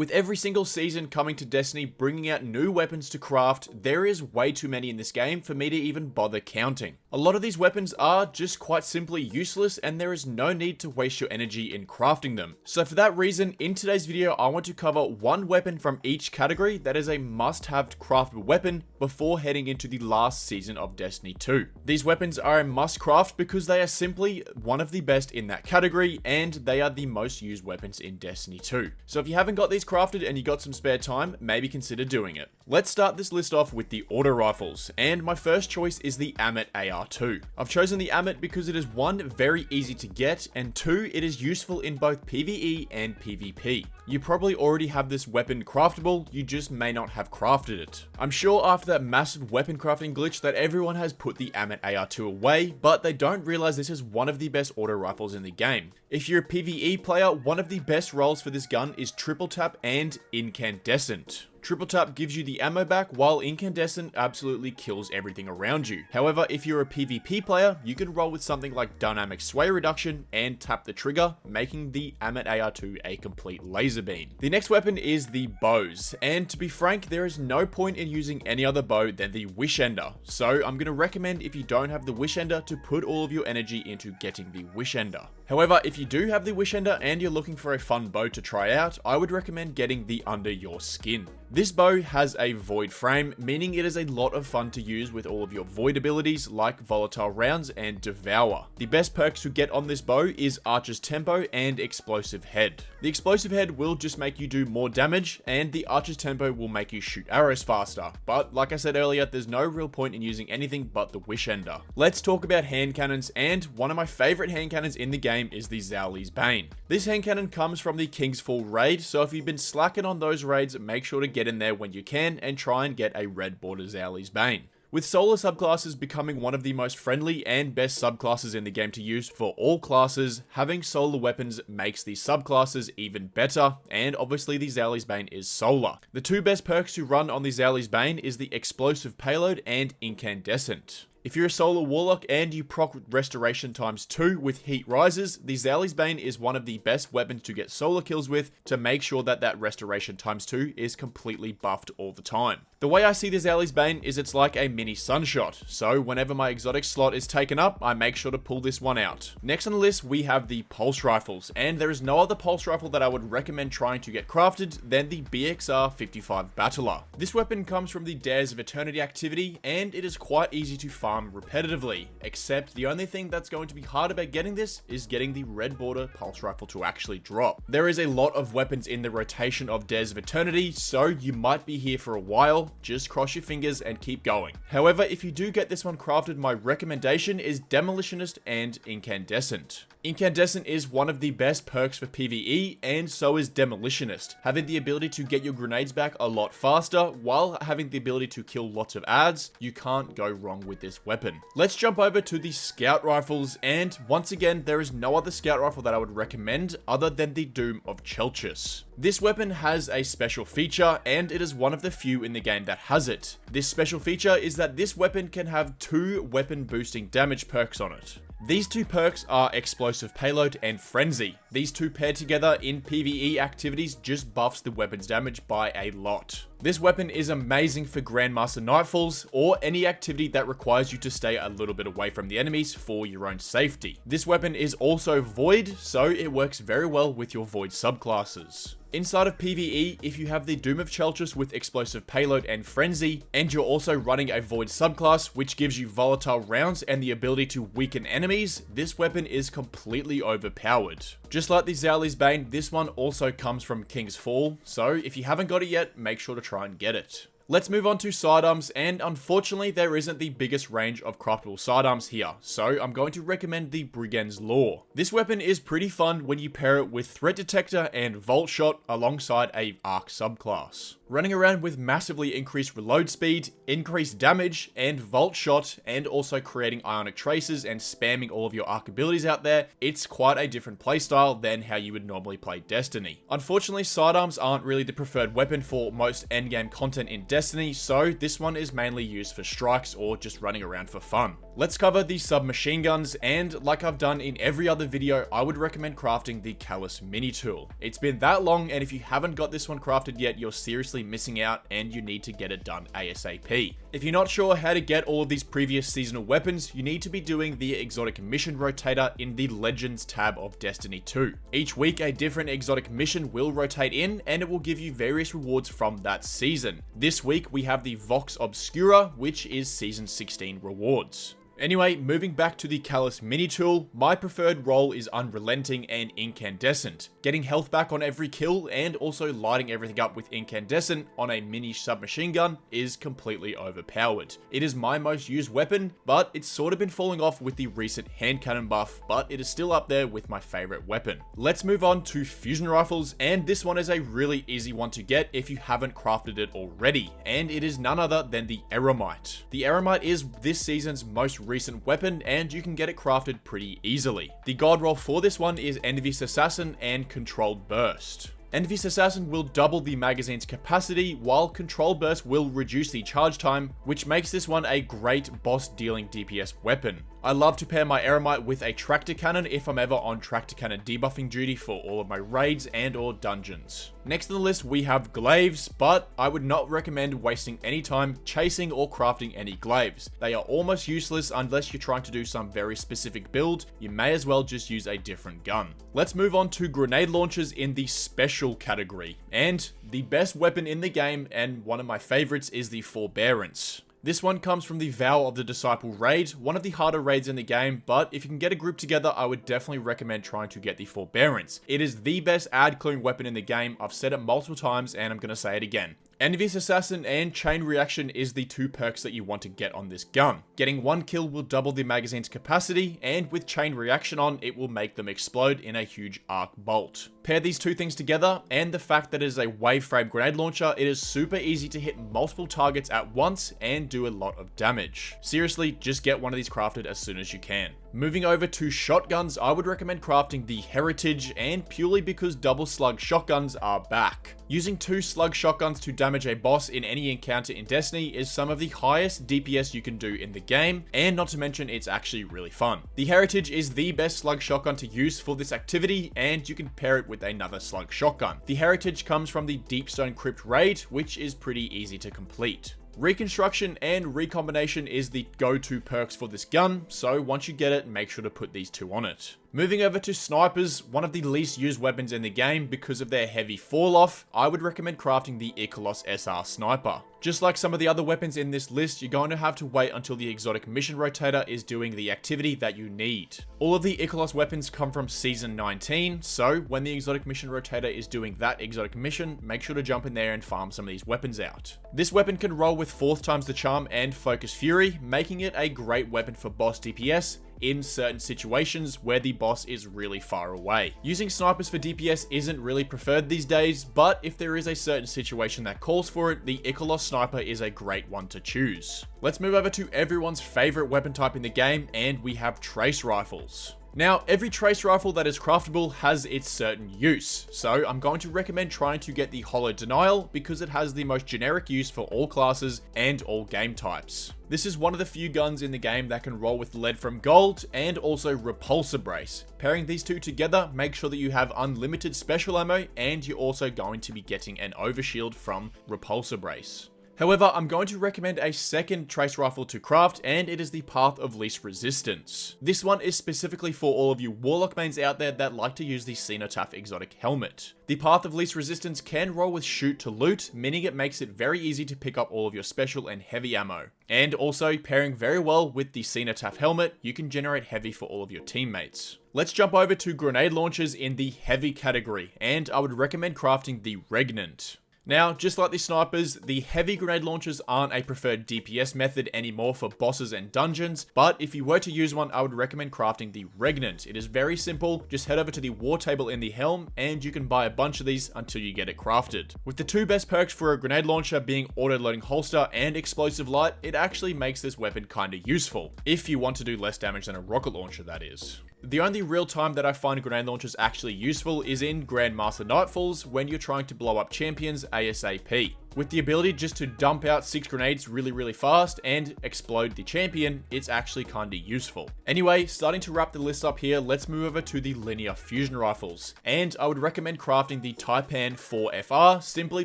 With every single season coming to Destiny bringing out new weapons to craft, there is way too many in this game for me to even bother counting. A lot of these weapons are just quite simply useless and there is no need to waste your energy in crafting them. So for that reason, in today's video I want to cover one weapon from each category that is a must-have craftable weapon before heading into the last season of Destiny 2. These weapons are a must craft because they are simply one of the best in that category and they are the most used weapons in Destiny 2. So if you haven't got these crafted and you got some spare time, maybe consider doing it. Let's start this list off with the auto rifles, and my first choice is the Aramite AR2. I've chosen the Aramite because it is one, very easy to get, and two, it is useful in both PvE and PvP. You probably already have this weapon craftable, you just may not have crafted it. I'm sure after that massive weapon crafting glitch that everyone has put the Aramite AR2 away, but they don't realize this is one of the best auto rifles in the game. If you're a PvE player, one of the best roles for this gun is triple tap and incandescent. Triple tap gives you the ammo back, while incandescent absolutely kills everything around you. However, if you're a PvP player, you can roll with something like dynamic sway reduction and tap the trigger, making the Aramite AR2 a complete laser beam. The next weapon is the bows, and to be frank, there is no point in using any other bow than the Wish Ender. So I'm going to recommend, if you don't have the Wish Ender, to put all of your energy into getting the Wish Ender. However, if you do have the Wish Ender and you're looking for a fun bow to try out, I would recommend getting the Under Your Skin. This bow has a void frame, meaning it is a lot of fun to use with all of your void abilities like volatile rounds and devour. The best perks to get on this bow is Archer's Tempo and Explosive Head. The Explosive Head will just make you do more damage, and the Archer's Tempo will make you shoot arrows faster. But like I said earlier, there's no real point in using anything but the Wish Ender. Let's talk about hand cannons, and one of my favorite hand cannons in the game is the Zhouli's Bane. This hand cannon comes from the King's Fall raid, so if you've been slacking on those raids, make sure to get in there when you can and try and get a red border Zhouli's Bane. With solar subclasses becoming one of the most friendly and best subclasses in the game to use for all classes, having solar weapons makes these subclasses even better, and obviously the Zhouli's Bane is solar. The two best perks to run on the Zhouli's Bane is the Explosive Payload and Incandescent. If you're a solar warlock and you proc restoration ×2 with heat rises, the Zhouli's Bane is one of the best weapons to get solar kills with to make sure that that restoration ×2 is completely buffed all the time. The way I see the Zhouli's Bane is it's like a mini sunshot, so whenever my exotic slot is taken up, I make sure to pull this one out. Next on the list, we have the pulse rifles, and there is no other pulse rifle that I would recommend trying to get crafted than the BXR-55 Battler. This weapon comes from the Dares of Eternity activity, and it is quite easy to farm repetitively, except the only thing that's going to be hard about getting this is getting the red border pulse rifle to actually drop. There is a lot of weapons in the rotation of Dares of Eternity, so you might be here for a while. Just cross your fingers and keep going. However, if you do get this one crafted, my recommendation is Demolitionist and Incandescent. Incandescent is one of the best perks for PvE, and so is Demolitionist, having the ability to get your grenades back a lot faster while having the ability to kill lots of adds. You can't go wrong with this weapon. Let's jump over to the scout rifles, and once again, there is no other scout rifle that I would recommend other than the Doom of Chelchis. This weapon has a special feature, and it is one of the few in the game that has it. This special feature is that this weapon can have 2 weapon boosting damage perks on it. These 2 perks are Explosive Payload and Frenzy. These 2 paired together in PvE activities just buffs the weapon's damage by a lot. This weapon is amazing for Grandmaster Nightfalls or any activity that requires you to stay a little bit away from the enemies for your own safety. This weapon is also Void, so it works very well with your Void subclasses. Inside of PvE, if you have the Doom of Chelchis with Explosive Payload and Frenzy, and you're also running a Void subclass which gives you volatile rounds and the ability to weaken enemies, this weapon is completely overpowered. Just like the Zhouli's Bane, this one also comes from King's Fall, so if you haven't got it yet, make sure to try and get it. Let's move on to sidearms, and unfortunately there isn't the biggest range of craftable sidearms here, so I'm going to recommend the Brigand's Law. This weapon is pretty fun when you pair it with Threat Detector and Vault Shot alongside a Arc subclass. Running around with massively increased reload speed, increased damage, and vault shot, and also creating ionic traces and spamming all of your arc abilities out there, it's quite a different playstyle than how you would normally play Destiny. Unfortunately, sidearms aren't really the preferred weapon for most endgame content in Destiny, so this one is mainly used for strikes or just running around for fun. Let's cover the submachine guns, and like I've done in every other video, I would recommend crafting the Callus mini tool. It's been that long, and if you haven't got this one crafted yet, you're seriously missing out and you need to get it done ASAP. If you're not sure how to get all of these previous seasonal weapons, you need to be doing the exotic mission rotator in the Legends tab of Destiny 2. Each week a different exotic mission will rotate in and it will give you various rewards from that season. This week we have the Vox Obscura, which is season 16 rewards. Anyway, moving back to the Callus mini tool, my preferred role is unrelenting and incandescent. Getting health back on every kill and also lighting everything up with incandescent on a mini submachine gun is completely overpowered. It is my most used weapon, but it's sort of been falling off with the recent hand cannon buff, but it is still up there with my favorite weapon. Let's move on to fusion rifles, and this one is a really easy one to get if you haven't crafted it already, and it is none other than the Aramite. The Aramite is this season's most recent weapon, and you can get it crafted pretty easily. The god roll for this one is Envious Assassin and Controlled Burst. Envious Assassin will double the magazine's capacity, while Controlled Burst will reduce the charge time, which makes this one a great boss dealing DPS weapon. I love to pair my Aramite with a tractor cannon if I'm ever on tractor cannon debuffing duty for all of my raids and or dungeons. Next on the list we have glaives, but I would not recommend wasting any time chasing or crafting any glaives. They are almost useless unless you're trying to do some very specific build. You may as well just use a different gun. Let's move on to grenade launchers in the special category. And the best weapon in the game, and one of my favorites, is the Forbearance. This one comes from the Vow of the Disciple raid, one of the harder raids in the game, but if you can get a group together, I would definitely recommend trying to get the Forbearance. It is the best ad clearing weapon in the game. I've said it multiple times and I'm going to say it again. Envious Assassin and Chain Reaction is the two perks that you want to get on this gun. Getting one kill will double the magazine's capacity, and with Chain Reaction on, it will make them explode in a huge arc bolt. Pair these two things together, and the fact that it is a wave frame grenade launcher, it is super easy to hit multiple targets at once and do a lot of damage. Seriously, just get one of these crafted as soon as you can. Moving over to shotguns, I would recommend crafting the Heritage, and purely because double slug shotguns are back. Using 2 slug shotguns to damage a boss in any encounter in Destiny is some of the highest DPS you can do in the game, and not to mention it's actually really fun. The Heritage is the best slug shotgun to use for this activity, and you can pair it with another slug shotgun. The Heritage comes from the Deepstone Crypt raid, which is pretty easy to complete. Reconstruction and Recombination is the go-to perks for this gun, so once you get it, make sure to put these two on it. Moving over to snipers, one of the least used weapons in the game because of their heavy fall-off, I would recommend crafting the Ikelos SR Sniper. Just like some of the other weapons in this list, you're going to have to wait until the exotic mission rotator is doing the activity that you need. All of the Ikelos weapons come from season 19, so when the exotic mission rotator is doing that exotic mission, make sure to jump in there and farm some of these weapons out. This weapon can roll with 4th times the charm and Focus Fury, making it a great weapon for boss DPS in certain situations where the boss is really far away. Using snipers for DPS isn't really preferred these days, but if there is a certain situation that calls for it, the Ikelos Sniper is a great one to choose. Let's move over to everyone's favorite weapon type in the game, and we have trace rifles. Now, every trace rifle that is craftable has its certain use, so I'm going to recommend trying to get the Hollow Denial because it has the most generic use for all classes and all game types. This is one of the few guns in the game that can roll with lead from gold and also Repulsor Brace. Pairing these two together, make sure that you have unlimited special ammo, and you're also going to be getting an overshield from Repulsor Brace. However, I'm going to recommend a second trace rifle to craft, and it is the Path of Least Resistance. This one is specifically for all of you Warlock mains out there that like to use the Cenotaph exotic helmet. The Path of Least Resistance can roll with shoot to loot, meaning it makes it very easy to pick up all of your special and heavy ammo. And also, pairing very well with the Cenotaph helmet, you can generate heavy for all of your teammates. Let's jump over to grenade launchers in the heavy category, and I would recommend crafting the Regnant. Now, just like the snipers, the heavy grenade launchers aren't a preferred DPS method anymore for bosses and dungeons, but if you were to use one, I would recommend crafting the Regnant. It is very simple, just head over to the war table in the helm, and you can buy a bunch of these until you get it crafted. With the two best perks for a grenade launcher being auto-loading holster and explosive light, it actually makes this weapon kinda useful, if you want to do less damage than a rocket launcher, that is. The only real time that I find grenade launchers actually useful is in Grandmaster Nightfalls when you're trying to blow up champions ASAP. With the ability just to dump out 6 grenades really fast and explode the champion, it's actually kinda useful. Anyway, starting to wrap the list up here, let's move over to the linear fusion rifles. And I would recommend crafting the Taipan 4FR simply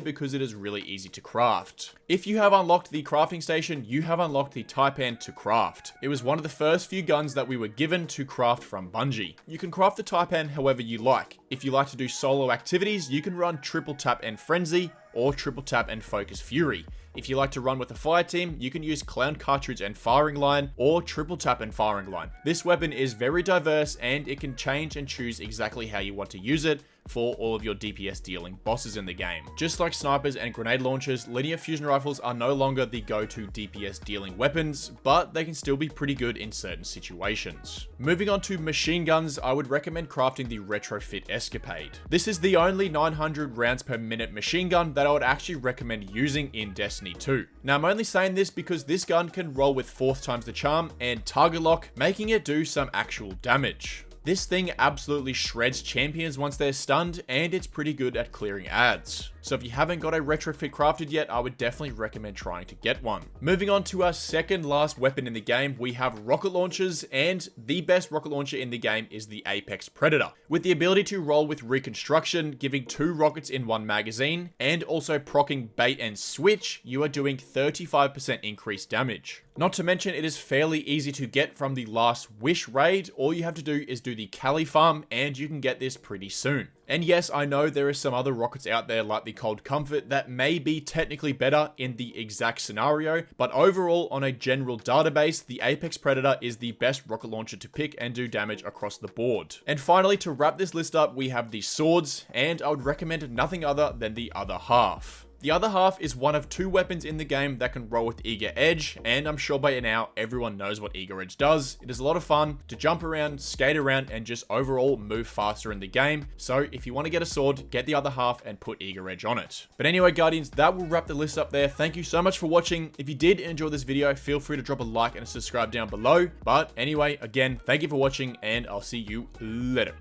because it is really easy to craft. If you have unlocked the crafting station, you have unlocked the Taipan to craft. It was one of the first few guns that we were given to craft from Bungie. You can craft the Taipan however you like. If you like to do solo activities, you can run triple tap and frenzy, or triple tap and focus fury. If you like to run with a fire team, you can use clown cartridge and firing line, or triple tap and firing line. This weapon is very diverse and it can change and choose exactly how you want to use it for all of your DPS dealing bosses in the game. Just like snipers and grenade launchers, linear fusion rifles are no longer the go-to DPS dealing weapons, but they can still be pretty good in certain situations. Moving on to machine guns, I would recommend crafting the retrofit Escapade. This is the only 900 rounds per minute machine gun that I would actually recommend using in Destiny 2. Now I'm only saying this because this gun can roll with 4th times the charm and target lock, making it do some actual damage. This thing absolutely shreds champions once they're stunned, and it's pretty good at clearing ads. So if you haven't got a retrofit crafted yet, I would definitely recommend trying to get one. Moving on to our second last weapon in the game, we have rocket launchers, and the best rocket launcher in the game is the Apex Predator. With the ability to roll with reconstruction, giving 2 rockets in 1 magazine, and also proccing bait and switch, you are doing 35% increased damage. Not to mention, it is fairly easy to get from the Last Wish raid. All you have to do is do the Cali farm, and you can get this pretty soon. And yes, I know there are some other rockets out there like the Cold Comfort that may be technically better in the exact scenario, but overall on a general database, the Apex Predator is the best rocket launcher to pick and do damage across the board. And finally, to wrap this list up, we have the swords, and I would recommend nothing other than the Other Half. The Other Half is one of 2 weapons in the game that can roll with Eager Edge, and I'm sure by now everyone knows what Eager Edge does. It is a lot of fun to jump around, skate around, and just overall move faster in the game. So if you want to get a sword, get the Other Half and put Eager Edge on it. But anyway, Guardians, that will wrap the list up there. Thank you so much for watching. If you did enjoy this video, feel free to drop a like and a subscribe down below. But anyway, again, thank you for watching, and I'll see you later.